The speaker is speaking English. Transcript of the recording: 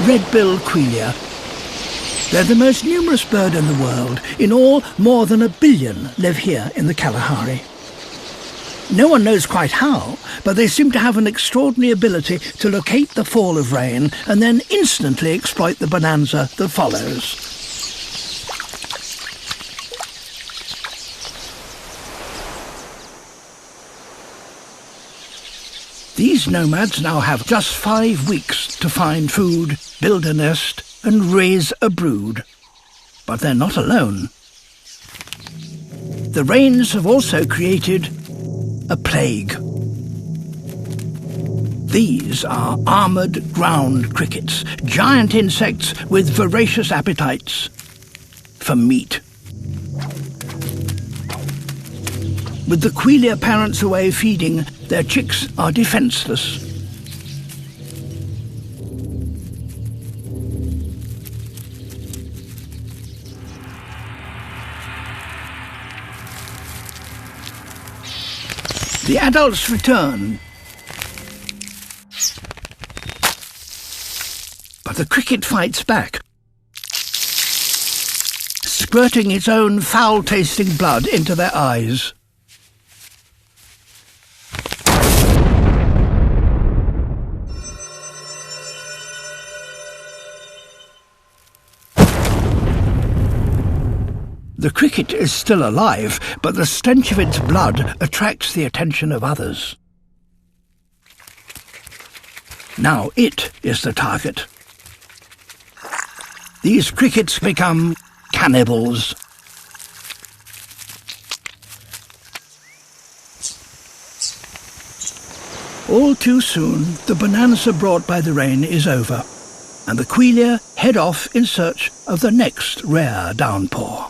red-billed quelea. They're the most numerous bird in the world. In all, more than 1 billion live here in the Kalahari. No one knows quite how, but they seem to have an extraordinary ability to locate the fall of rain and then instantly exploit the bonanza that follows. These nomads now have just 5 weeks to find food, build a nest, and raise a brood. But they're not alone. The rains have also created a plague. These are armoured ground crickets, giant insects with voracious appetites for meat. With the quelea parents away feeding, their chicks are defenceless. The adults return, but the cricket fights back, squirting its own foul-tasting blood into their eyes. The cricket is still alive, but the stench of its blood attracts the attention of others. Now it is the target. These crickets become cannibals. All too soon, the bonanza brought by the rain is over, and the quelea head off in search of the next rare downpour.